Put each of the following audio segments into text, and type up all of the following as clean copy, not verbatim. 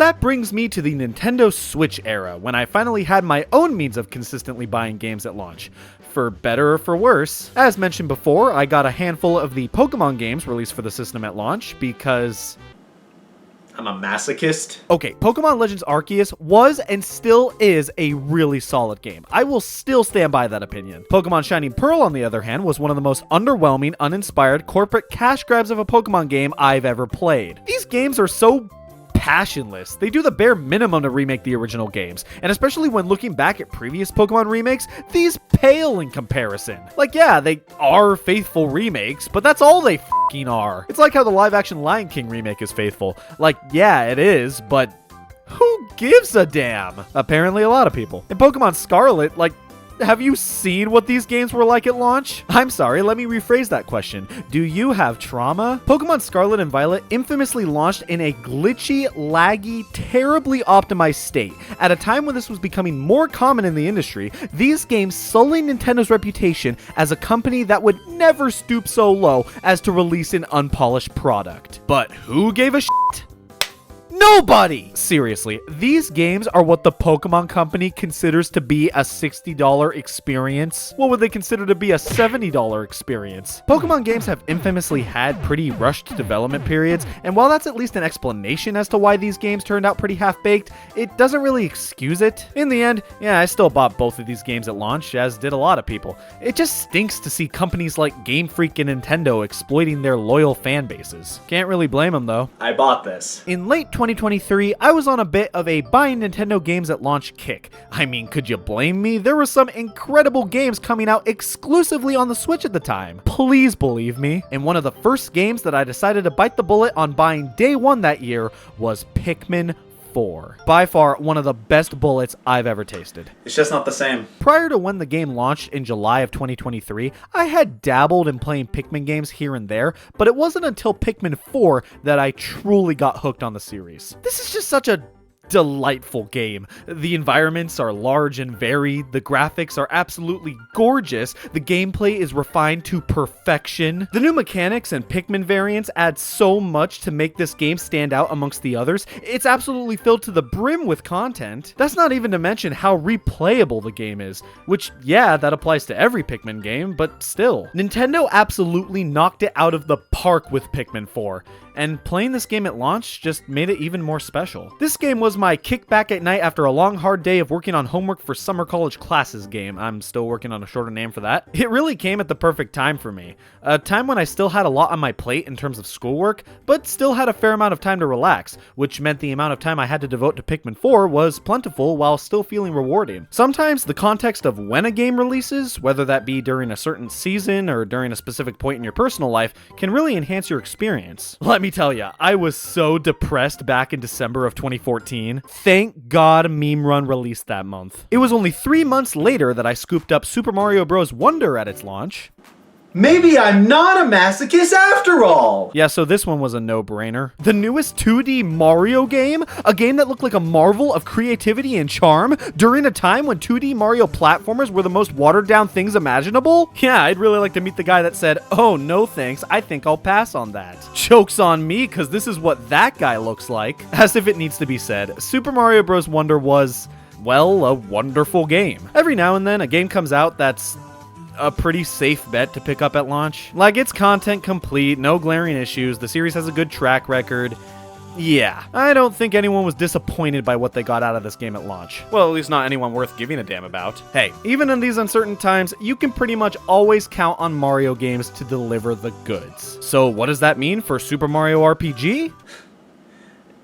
that brings me to the Nintendo Switch era, when I finally had my own means of consistently buying games at launch. For better or for worse, as mentioned before, I got a handful of the Pokemon games released for the system at launch because I'm a masochist. Okay, Pokemon Legends Arceus was and still is a really solid game. I will still stand by that opinion. Pokemon Shining Pearl, on the other hand, was one of the most underwhelming, uninspired, corporate cash grabs of a Pokemon game I've ever played. These games are so passionless. They do the bare minimum to remake the original games, and especially when looking back at previous Pokemon remakes, these pale in comparison. Like, yeah, they are faithful remakes, but that's all they f***ing are. It's like how the live-action Lion King remake is faithful. Like, yeah, it is, but who gives a damn? Apparently a lot of people. In Pokemon Scarlet, like, have you seen what these games were like at launch? I'm sorry, let me rephrase that question. Do you have trauma? Pokemon Scarlet and Violet infamously launched in a glitchy, laggy, terribly optimized state. At a time when this was becoming more common in the industry, these games sullied Nintendo's reputation as a company that would never stoop so low as to release an unpolished product. But who gave a shit? Nobody! Seriously, these games are what the Pokemon Company considers to be a $60 experience. What would they consider to be a $70 experience? Pokemon games have infamously had pretty rushed development periods, and while that's at least an explanation as to why these games turned out pretty half-baked, it doesn't really excuse it. In the end, yeah, I still bought both of these games at launch, as did a lot of people. It just stinks to see companies like Game Freak and Nintendo exploiting their loyal fan bases. Can't really blame them, though. I bought this. In late 2023, I was on a bit of a buying Nintendo games at launch kick. I mean, could you blame me? There were some incredible games coming out exclusively on the Switch at the time. Please believe me. And one of the first games that I decided to bite the bullet on buying day one that year was Pikmin 4. By far, one of the best bullets I've ever tasted. It's just not the same. Prior to when the game launched in July of 2023, I had dabbled in playing Pikmin games here and there, but it wasn't until Pikmin 4 that I truly got hooked on the series. This is just such a delightful game. The environments are large and varied, the graphics are absolutely gorgeous, the gameplay is refined to perfection. The new mechanics and Pikmin variants add so much to make this game stand out amongst the others. It's absolutely filled to the brim with content. That's not even to mention how replayable the game is, which, yeah, that applies to every Pikmin game, but still. Nintendo absolutely knocked it out of the park with Pikmin 4. And playing this game at launch just made it even more special. This game was my kick back at night after a long hard day of working on homework for summer college classes game. I'm still working on a shorter name for that. It really came at the perfect time for me. A time when I still had a lot on my plate in terms of schoolwork, but still had a fair amount of time to relax, which meant the amount of time I had to devote to Pikmin 4 was plentiful while still feeling rewarding. Sometimes the context of when a game releases, whether that be during a certain season or during a specific point in your personal life, can really enhance your experience. Let me tell ya, I was so depressed back in December of 2014. Thank God Meme Run released that month. It was only 3 months later that I scooped up Super Mario Bros. Wonder at its launch. Maybe I'm not a masochist after all! Yeah, so this one was a no-brainer. The newest 2D Mario game? A game that looked like a marvel of creativity and charm during a time when 2D Mario platformers were the most watered-down things imaginable? Yeah, I'd really like to meet the guy that said, "Oh, no thanks, I think I'll pass on that." Joke's on me, because this is what that guy looks like. As if it needs to be said, Super Mario Bros. Wonder was, well, a wonderful game. Every now and then, a game comes out that's a pretty safe bet to pick up at launch. Like, it's content complete, no glaring issues, the series has a good track record. Yeah, I don't think anyone was disappointed by what they got out of this game at launch. Well, at least not anyone worth giving a damn about. Hey, even in these uncertain times, you can pretty much always count on Mario games to deliver the goods. So what does that mean for Super Mario RPG?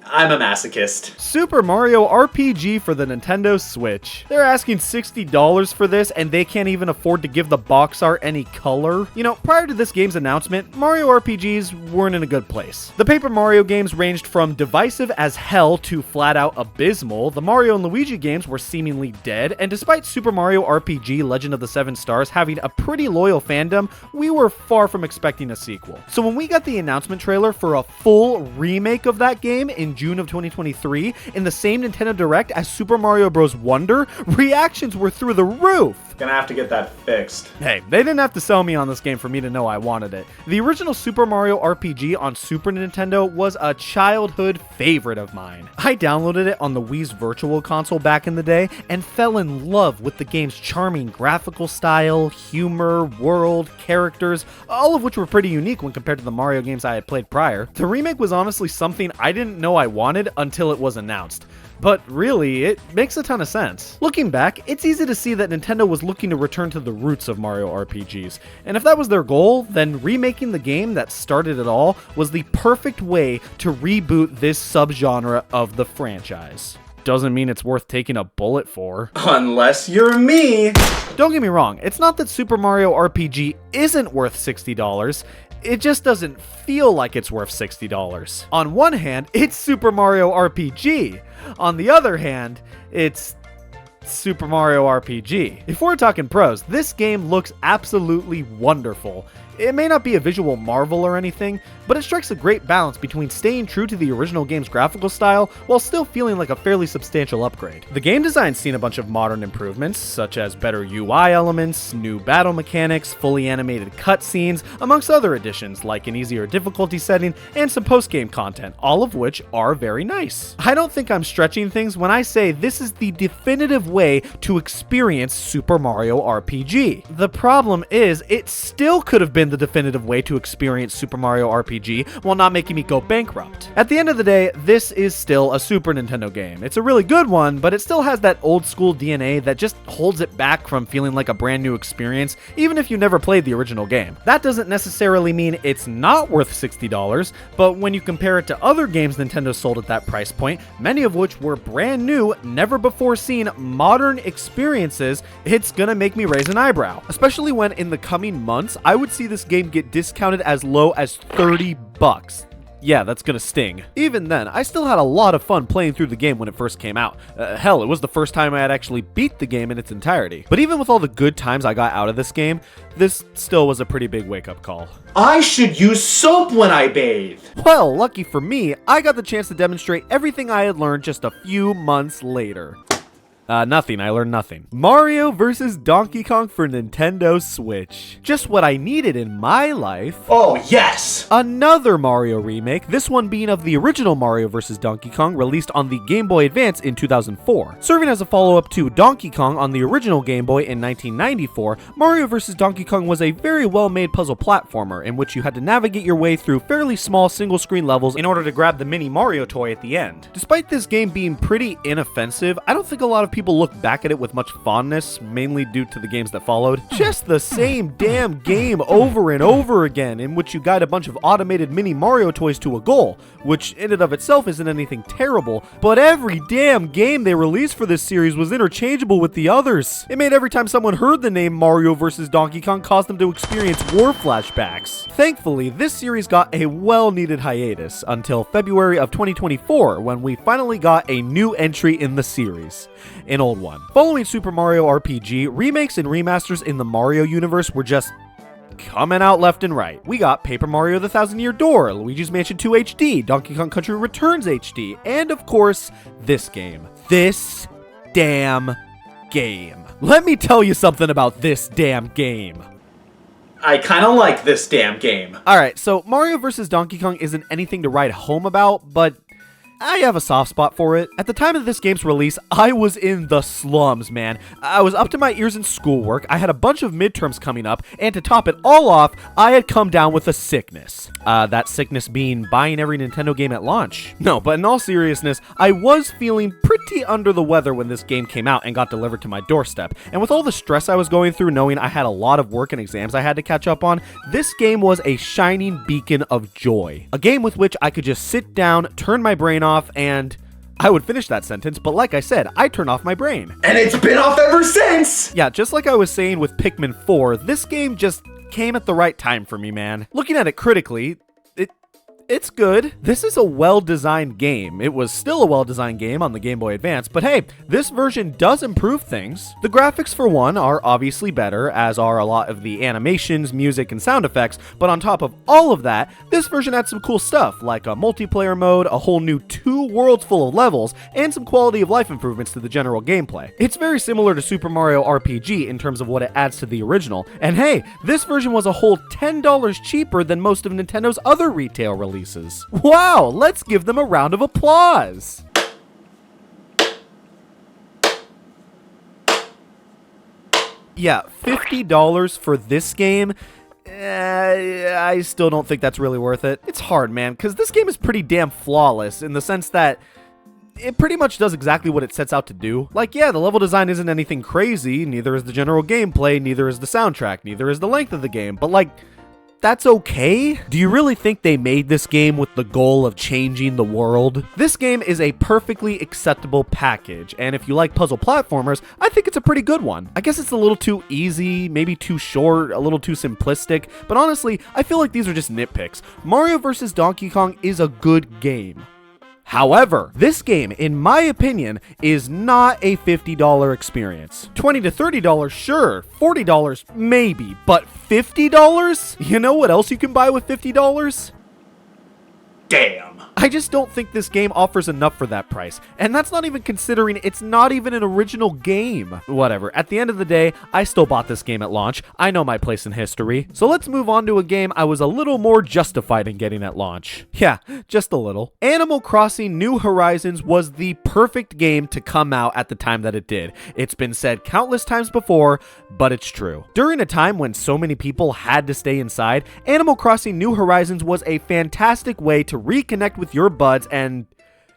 I'm a masochist. Super Mario RPG for the Nintendo Switch. They're asking $60 for this, and they can't even afford to give the box art any color. You know, prior to this game's announcement, Mario RPGs weren't in a good place. The Paper Mario games ranged from divisive as hell to flat out abysmal. The Mario and Luigi games were seemingly dead, and despite Super Mario RPG Legend of the Seven Stars having a pretty loyal fandom, we were far from expecting a sequel. So when we got the announcement trailer for a full remake of that game in June of 2023 in the same Nintendo Direct as Super Mario Bros. Wonder, reactions were through the roof. Gonna have to get that fixed. Hey, they didn't have to sell me on this game for me to know I wanted it. The original Super Mario RPG on Super Nintendo was a childhood favorite of mine. I downloaded it on the Wii's Virtual Console back in the day and fell in love with the game's charming graphical style, humor, world, characters, all of which were pretty unique when compared to the Mario games I had played prior. The remake was honestly something I didn't know I wanted until it was announced. But really, it makes a ton of sense. Looking back, it's easy to see that Nintendo was looking to return to the roots of Mario RPGs, and if that was their goal, then remaking the game that started it all was the perfect way to reboot this subgenre of the franchise. Doesn't mean it's worth taking a bullet for. Unless you're me. Don't get me wrong, it's not that Super Mario RPG isn't worth $60, it just doesn't feel like it's worth $60. On one hand, it's Super Mario RPG. On the other hand, it's Super Mario RPG. If we're talking pros, this game looks absolutely wonderful. It may not be a visual marvel or anything, but it strikes a great balance between staying true to the original game's graphical style while still feeling like a fairly substantial upgrade. The game design's seen a bunch of modern improvements, such as better UI elements, new battle mechanics, fully animated cutscenes, amongst other additions like an easier difficulty setting and some post-game content, all of which are very nice. I don't think I'm stretching things when I say this is the definitive way to experience Super Mario RPG. The problem is, it still could have been the definitive way to experience Super Mario RPG while not making me go bankrupt. At the end of the day, this is still a Super Nintendo game. It's a really good one, but it still has that old school DNA that just holds it back from feeling like a brand new experience, even if you never played the original game. That doesn't necessarily mean it's not worth $60, but when you compare it to other games Nintendo sold at that price point, many of which were brand new, never before seen modern experiences, it's gonna make me raise an eyebrow. Especially when in the coming months, I would see this game get discounted as low as $30. Yeah, that's gonna sting. Even then, I still had a lot of fun playing through the game when it first came out. Hell, it was the first time I had actually beat the game in its entirety. But even with all the good times I got out of this game, this still was a pretty big wake-up call. I should use soap when I bathe. Well, lucky for me, I got the chance to demonstrate everything I had learned just a few months later. Nothing. I learned nothing. Mario vs. Donkey Kong for Nintendo Switch. Just what I needed in my life. Oh, yes! Another Mario remake, this one being of the original Mario vs. Donkey Kong released on the Game Boy Advance in 2004. Serving as a follow-up to Donkey Kong on the original Game Boy in 1994, Mario vs. Donkey Kong was a very well-made puzzle platformer in which you had to navigate your way through fairly small single-screen levels in order to grab the mini Mario toy at the end. Despite this game being pretty inoffensive, I don't think a lot of people look back at it with much fondness, mainly due to the games that followed. Just the same damn game over and over again, in which you guide a bunch of automated mini Mario toys to a goal, which in and of itself isn't anything terrible, but every damn game they released for this series was interchangeable with the others. It made every time someone heard the name Mario vs. Donkey Kong cause them to experience war flashbacks. Thankfully, this series got a well-needed hiatus until February of 2024, when we finally got a new entry in the series. An old one. Following Super Mario RPG, remakes and remasters in the Mario universe were just coming out left and right. We got Paper Mario: The Thousand Year Door, Luigi's Mansion 2 HD, Donkey Kong Country Returns HD, and of course, this game. This damn game. Let me tell you something about this damn game. I kinda like this damn game. Alright, so Mario vs. Donkey Kong isn't anything to write home about, but I have a soft spot for it. At the time of this game's release, I was in the slums, man. I was up to my ears in schoolwork, I had a bunch of midterms coming up, and to top it all off, I had come down with a sickness. That sickness being buying every Nintendo game at launch. No, but in all seriousness, I was feeling pretty under the weather when this game came out and got delivered to my doorstep. And with all the stress I was going through, knowing I had a lot of work and exams I had to catch up on, this game was a shining beacon of joy. A game with which I could just sit down, turn my brain off, and I would finish that sentence, but like I said, I turn off my brain. And it's been off ever since! Yeah, just like I was saying with Pikmin 4, this game just came at the right time for me, man. Looking at it critically, it's good. This is a well-designed game. It was still a well-designed game on the Game Boy Advance, but hey, this version does improve things. The graphics, for one, are obviously better, as are a lot of the animations, music, and sound effects, but on top of all of that, this version had some cool stuff, like a multiplayer mode, a whole new 2 worlds full of levels, and some quality of life improvements to the general gameplay. It's very similar to Super Mario RPG in terms of what it adds to the original, and hey, this version was a whole $10 cheaper than most of Nintendo's other retail releases. Wow, let's give them a round of applause! Yeah, $50 for this game, I still don't think that's really worth it. It's hard, man, because this game is pretty damn flawless in the sense that it pretty much does exactly what it sets out to do. Like, yeah, the level design isn't anything crazy, neither is the general gameplay, neither is the soundtrack, neither is the length of the game, but like, that's okay? Do you really think they made this game with the goal of changing the world? This game is a perfectly acceptable package, and if you like puzzle platformers, I think it's a pretty good one. I guess it's a little too easy, maybe too short, a little too simplistic, but honestly, I feel like these are just nitpicks. Mario vs. Donkey Kong is a good game. However, this game, in my opinion, is not a $50 experience. $20 to $30, sure. $40, maybe. But $50? You know what else you can buy with $50? Damn. I just don't think this game offers enough for that price. And that's not even considering it's not even an original game. Whatever. At the end of the day, I still bought this game at launch. I know my place in history. So let's move on to a game I was a little more justified in getting at launch. Yeah, just a little. Animal Crossing New Horizons was the perfect game to come out at the time that it did. It's been said countless times before, but it's true. During a time when so many people had to stay inside, Animal Crossing New Horizons was a fantastic way to reconnect with your buds and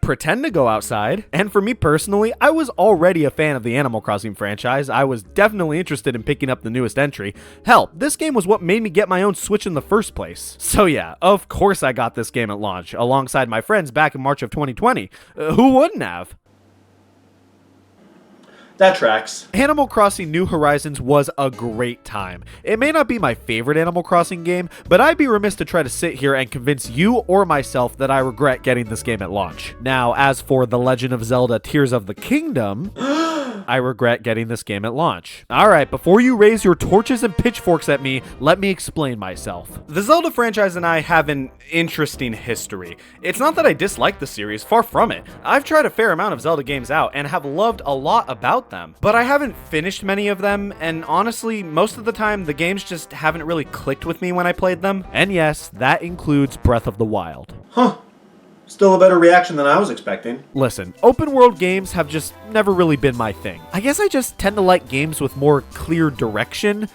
pretend to go outside. And for me personally, I was already a fan of the Animal Crossing franchise. I was definitely interested in picking up the newest entry. Hell, this game was what made me get my own Switch in the first place. So yeah, of course I got this game at launch, alongside my friends back in March of 2020. Who wouldn't have? That tracks. Animal Crossing New Horizons was a great time. It may not be my favorite Animal Crossing game, but I'd be remiss to try to sit here and convince you or myself that I regret getting this game at launch. Now, as for The Legend of Zelda Tears of the Kingdom, I regret getting this game at launch. Alright, before you raise your torches and pitchforks at me, let me explain myself. The Zelda franchise and I have an interesting history. It's not that I dislike the series, far from it. I've tried a fair amount of Zelda games out and have loved a lot about them, but I haven't finished many of them, and honestly, most of the time, the games just haven't really clicked with me when I played them. And yes, that includes Breath of the Wild. Huh. Still a better reaction than I was expecting. Listen, open world games have just never really been my thing. I guess I just tend to like games with more clear direction.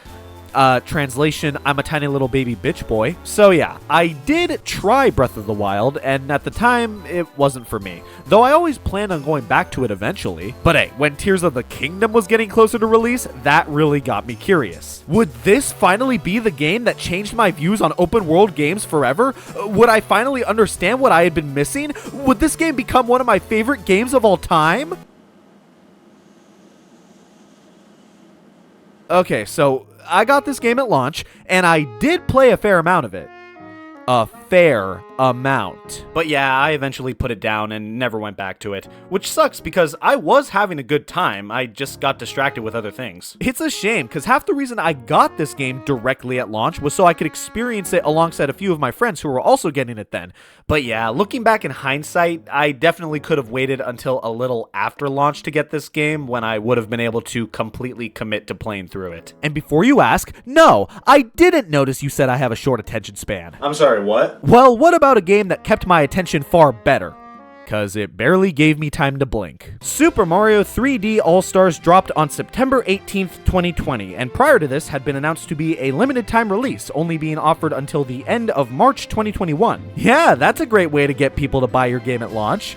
Translation, I'm a tiny little baby bitch boy. So yeah, I did try Breath of the Wild, and at the time, it wasn't for me. Though I always planned on going back to it eventually. But hey, when Tears of the Kingdom was getting closer to release, that really got me curious. Would this finally be the game that changed my views on open world games forever? Would I finally understand what I had been missing? Would this game become one of my favorite games of all time? Okay, so I got this game at launch, and I did play a fair amount of it. A fair amount. But yeah, I eventually put it down and never went back to it, which sucks because I was having a good time. I just got distracted with other things. It's a shame because half the reason I got this game directly at launch was so I could experience it alongside a few of my friends who were also getting it then. But yeah, looking back in hindsight, I definitely could have waited until a little after launch to get this game when I would have been able to completely commit to playing through it. And before you ask, no, I didn't notice you said I have a short attention span. I'm sorry, what? Well, what about a game that kept my attention far better? Cause it barely gave me time to blink. Super Mario 3D All-Stars dropped on September 18th, 2020, and prior to this had been announced to be a limited time release, only being offered until the end of March 2021. Yeah, that's a great way to get people to buy your game at launch.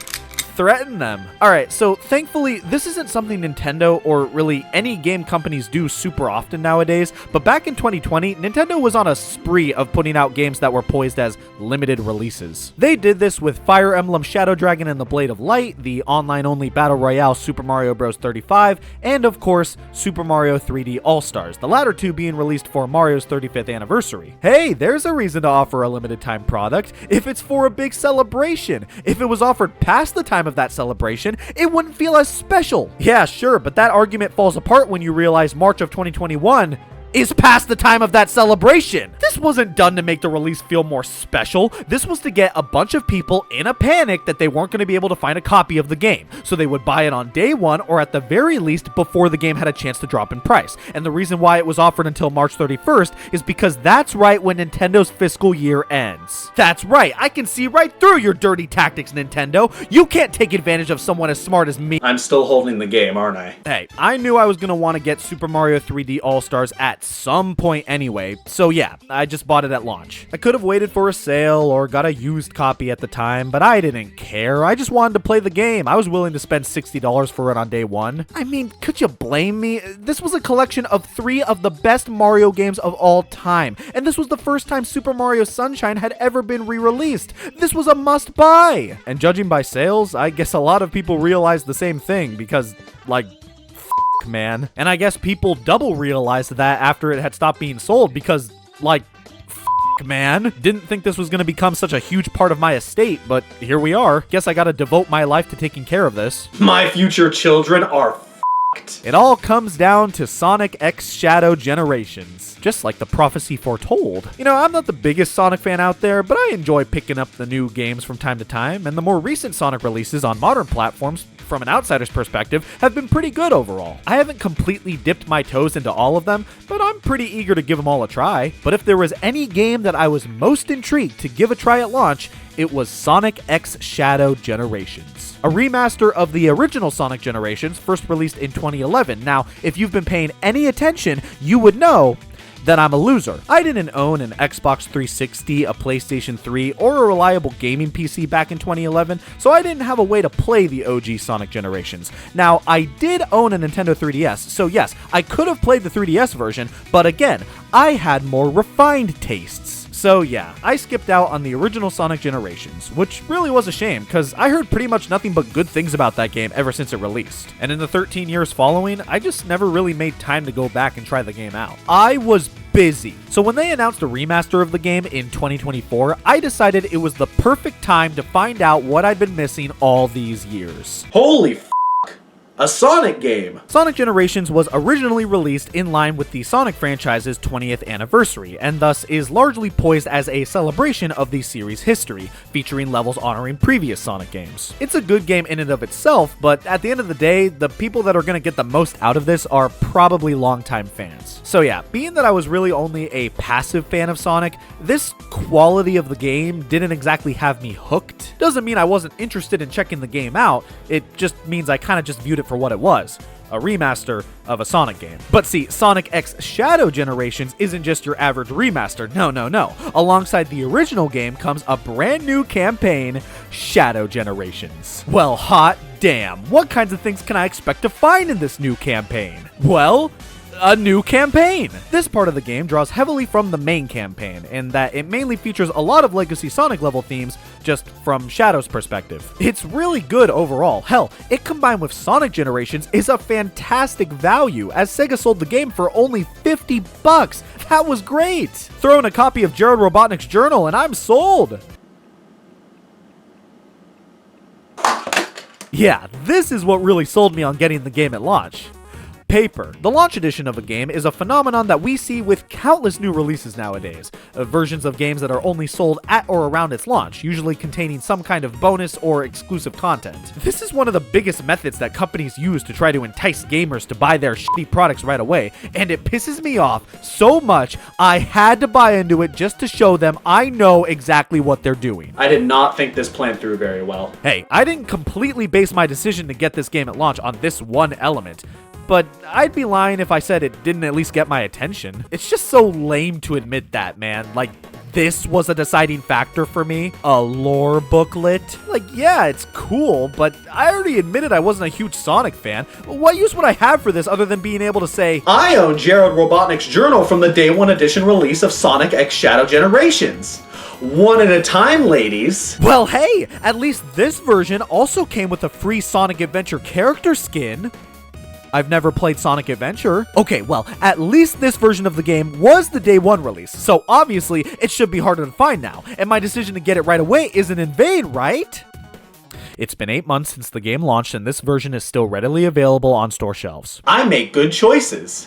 threaten them. Alright, so thankfully, this isn't something Nintendo or really any game companies do super often nowadays, but back in 2020, Nintendo was on a spree of putting out games that were poised as limited releases. They did this with Fire Emblem Shadow Dragon and the Blade of Light, the online-only Battle Royale Super Mario Bros. 35, and of course, Super Mario 3D All-Stars, the latter two being released for Mario's 35th anniversary. Hey, there's a reason to offer a limited time product if it's for a big celebration. If it was offered past the time of that celebration, it wouldn't feel as special. Yeah, sure, but that argument falls apart when you realize March of 2021 is past the time of that celebration. This wasn't done to make the release feel more special. This was to get a bunch of people in a panic that they weren't going to be able to find a copy of the game, so they would buy it on day one or at the very least before the game had a chance to drop in price. And the reason why it was offered until March 31st is because that's right when Nintendo's fiscal year ends. That's right, I can see right through your dirty tactics, Nintendo. You can't take advantage of someone as smart as me. I'm still holding the game, aren't I? Hey, I knew I was going to want to get Super Mario 3D All-Stars at some point anyway, so yeah, I just bought it at launch. I could have waited for a sale or got a used copy at the time, but I didn't care. I just wanted to play the game. I was willing to spend $60 for it on day one. I mean, could you blame me? This was a collection of 3 of the best Mario games of all time, and this was the first time Super Mario Sunshine had ever been re-released. This was a must-buy! And judging by sales, I guess a lot of people realized the same thing because, like, man. And I guess people double realized that after it had stopped being sold because, like, man. Didn't think this was going to become such a huge part of my estate, but here we are. Guess I gotta devote my life to taking care of this. My future children are f***ed. It all comes down to Sonic X Shadow Generations, just like the prophecy foretold. You know, I'm not the biggest Sonic fan out there, but I enjoy picking up the new games from time to time, and the more recent Sonic releases on modern platforms, from an outsider's perspective, have been pretty good overall. I haven't completely dipped my toes into all of them, but I'm pretty eager to give them all a try. But if there was any game that I was most intrigued to give a try at launch, it was Sonic X Shadow Generations, a remaster of the original Sonic Generations, first released in 2011. Now, if you've been paying any attention, you would know that I'm a loser. I didn't own an Xbox 360, a PlayStation 3, or a reliable gaming PC back in 2011, so I didn't have a way to play the OG Sonic Generations. Now, I did own a Nintendo 3DS, so yes, I could have played the 3DS version, but again, I had more refined tastes. So yeah, I skipped out on the original Sonic Generations, which really was a shame, because I heard pretty much nothing but good things about that game ever since it released. And in the 13 years following, I just never really made time to go back and try the game out. I was busy. So when they announced a remaster of the game in 2024, I decided it was the perfect time to find out what I'd been missing all these years. Holy f***. A Sonic game! Sonic Generations was originally released in line with the Sonic franchise's 20th anniversary, and thus is largely poised as a celebration of the series' history, featuring levels honoring previous Sonic games. It's a good game in and of itself, but at the end of the day, the people that are going to get the most out of this are probably longtime fans. So yeah, being that I was really only a passive fan of Sonic, this quality of the game didn't exactly have me hooked. Doesn't mean I wasn't interested in checking the game out, it just means I kind of just viewed it for what it was, a remaster of a Sonic game. But see, Sonic X Shadow Generations isn't just your average remaster, no. Alongside the original game comes a brand new campaign, Shadow Generations. Well, hot damn, what kinds of things can I expect to find in this new campaign? Well, a new campaign! This part of the game draws heavily from the main campaign, in that it mainly features a lot of Legacy Sonic level themes, just from Shadow's perspective. It's really good overall. Hell, it combined with Sonic Generations is a fantastic value, as Sega sold the game for only $50. That was great! Throw in a copy of Jared Robotnik's journal and I'm sold! Yeah, this is what really sold me on getting the game at launch. Paper. The launch edition of a game is a phenomenon that we see with countless new releases nowadays, versions of games that are only sold at or around its launch, usually containing some kind of bonus or exclusive content. This is one of the biggest methods that companies use to try to entice gamers to buy their shitty products right away, and it pisses me off so much I had to buy into it just to show them I know exactly what they're doing. I did not think this plan through very well. Hey, I didn't completely base my decision to get this game at launch on this one element. but I'd be lying if I said it didn't at least get my attention. It's just so lame to admit that, man. Like, this was a deciding factor for me. A lore booklet. Like, yeah, it's cool, but I already admitted I wasn't a huge Sonic fan. What use would I have for this other than being able to say, I own Jared Robotnik's journal from the Day 1 edition release of Sonic X Shadow Generations. One at a time, ladies. well, hey, at least this version also came with a free Sonic Adventure character skin. I've never played Sonic Adventure. Okay, well, at least this version of the game was the day 1 release, so obviously it should be harder to find now, and my decision to get it right away isn't in vain, right? It's been 8 months since the game launched, and this version is still readily available on store shelves. I make good choices.